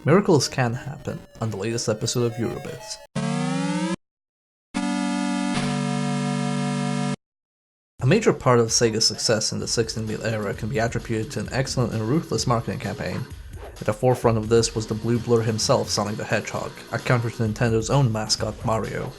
Miracles can happen on the latest episode of Eurobits. A major part of Sega's success in the 16-bit era can be attributed to an excellent and ruthless marketing campaign. At the forefront of this was the Blue Blur himself, Sonic the Hedgehog, a counter to Nintendo's own mascot, Mario.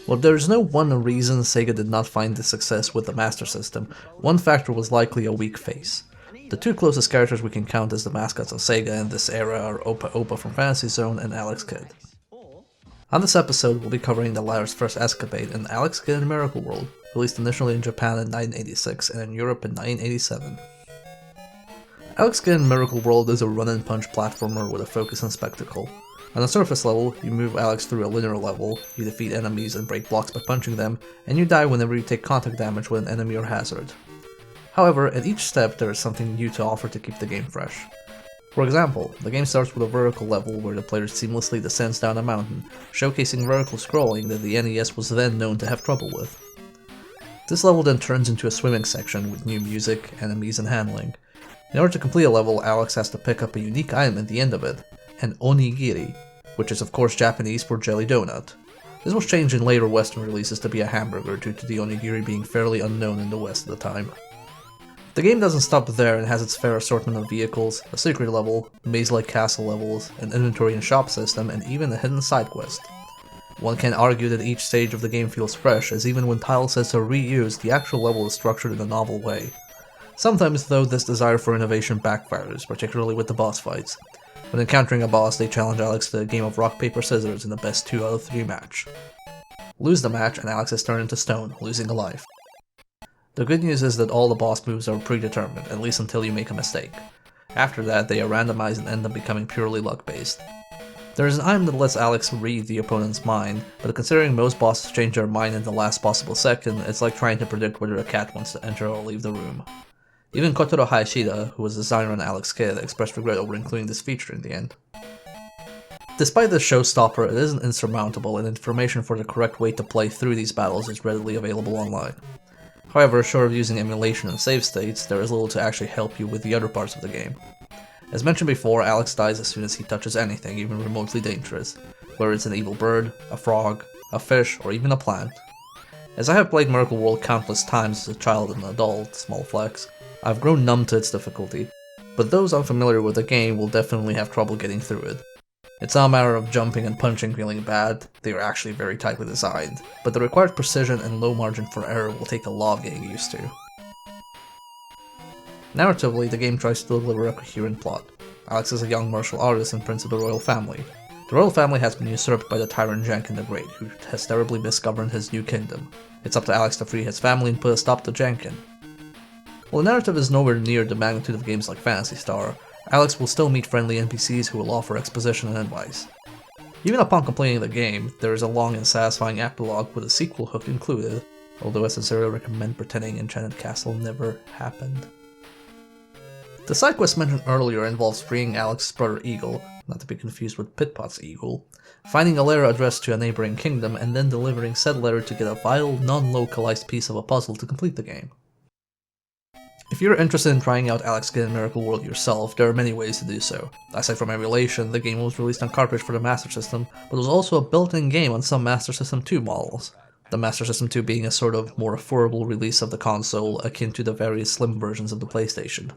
While there is no one reason Sega did not find this success with the Master System, one factor was likely a weak face. The two closest characters we can count as the mascots of Sega in this era are Opa Opa from Fantasy Zone and Alex Kidd. On this episode, we'll be covering the latter's first escapade in Alex Kidd in Miracle World, released initially in Japan in 1986 and in Europe in 1987. Alex Kidd in Miracle World is a run-and-punch platformer with a focus on spectacle. On the surface level, you move Alex through a linear level, you defeat enemies and break blocks by punching them, and you die whenever you take contact damage with an enemy or hazard. However, at each step there is something new to offer to keep the game fresh. For example, the game starts with a vertical level where the player seamlessly descends down a mountain, showcasing vertical scrolling that the NES was then known to have trouble with. This level then turns into a swimming section with new music, enemies, and handling. In order to complete a level, Alex has to pick up a unique item at the end of it, an onigiri, which is of course Japanese for jelly donut. This was changed in later Western releases to be a hamburger due to the onigiri being fairly unknown in the West at the time. The game doesn't stop there and has its fair assortment of vehicles, a secret level, maze-like castle levels, an inventory and shop system, and even a hidden side quest. One can argue that each stage of the game feels fresh, as even when tile sets are reused, the actual level is structured in a novel way. Sometimes, though, this desire for innovation backfires, particularly with the boss fights. When encountering a boss, they challenge Alex to a game of rock, paper, scissors in a best 2 out of 3 match. Lose the match, and Alex is turned into stone, losing a life. The good news is that all the boss moves are predetermined, at least until you make a mistake. After that, they are randomized and end up becoming purely luck-based. There is an item that lets Alex read the opponent's mind, but considering most bosses change their mind in the last possible second, it's like trying to predict whether a cat wants to enter or leave the room. Even Kotaro Hayashida, who was the designer on Alex Kidd, expressed regret over including this feature in the end. Despite this showstopper, it isn't insurmountable, and information for the correct way to play through these battles is readily available online. However, short of using emulation and save states, there is little to actually help you with the other parts of the game. As mentioned before, Alex dies as soon as he touches anything, even remotely dangerous, whether it's an evil bird, a frog, a fish, or even a plant. As I have played Miracle World countless times as a child and an adult, small flex, I've grown numb to its difficulty, but those unfamiliar with the game will definitely have trouble getting through it. It's not a matter of jumping and punching feeling bad, they are actually very tightly designed, but the required precision and low margin for error will take a lot of getting used to. Narratively, the game tries to deliver a coherent plot. Alex is a young martial artist and prince of the royal family. The royal family has been usurped by the tyrant Janken the Great, who has terribly misgoverned his new kingdom. It's up to Alex to free his family and put a stop to Janken. While the narrative is nowhere near the magnitude of games like Phantasy Star, Alex will still meet friendly NPCs who will offer exposition and advice. Even upon completing the game, there is a long and satisfying epilogue with a sequel hook included, although I sincerely recommend pretending Enchanted Castle never happened. The side quest mentioned earlier involves freeing Alex's brother Eagle, not to be confused with Pitpot's Eagle, finding a letter addressed to a neighboring kingdom, and then delivering said letter to get a vital, non-localized piece of a puzzle to complete the game. If you're interested in trying out Alex Kidd in Miracle World yourself, there are many ways to do so. Aside from emulation, the game was released on cartridge for the Master System, but was also a built-in game on some Master System 2 models. The Master System 2 being a sort of more affordable release of the console, akin to the various slim versions of the PlayStation.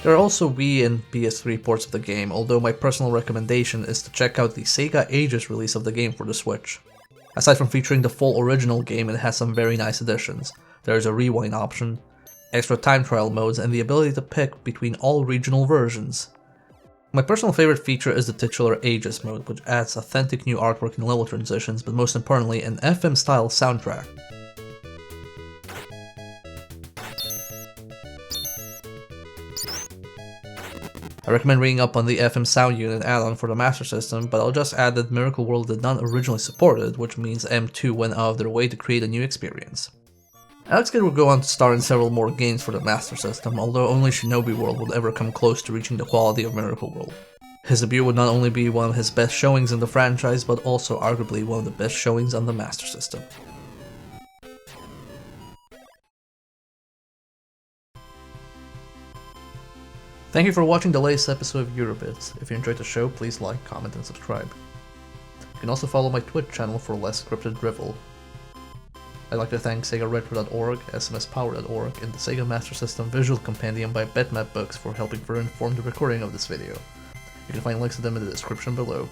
There are also Wii and PS3 ports of the game, although my personal recommendation is to check out the Sega Ages release of the game for the Switch. Aside from featuring the full original game, it has some very nice additions. There is a rewind option, extra time trial modes, and the ability to pick between all regional versions. My personal favorite feature is the titular Ages mode, which adds authentic new artwork and level transitions, but most importantly, an FM-style soundtrack. I recommend reading up on the FM Sound Unit add-on for the Master System, but I'll just add that Miracle World did not originally support it, which means M2 went out of their way to create a new experience. Alex Kidd would go on to star in several more games for the Master System, although only Shinobi World would ever come close to reaching the quality of Miracle World. His debut would not only be one of his best showings in the franchise, but also arguably one of the best showings on the Master System. Thank you for watching the latest episode of Eurobits. If you enjoyed the show, please like, comment, and subscribe. You can also follow my Twitch channel for less scripted drivel. I'd like to thank SegaRetro.org, SMSPower.org, and the Sega Master System Visual Compendium by Betmap Books for helping further inform the recording of this video. You can find links to them in the description below.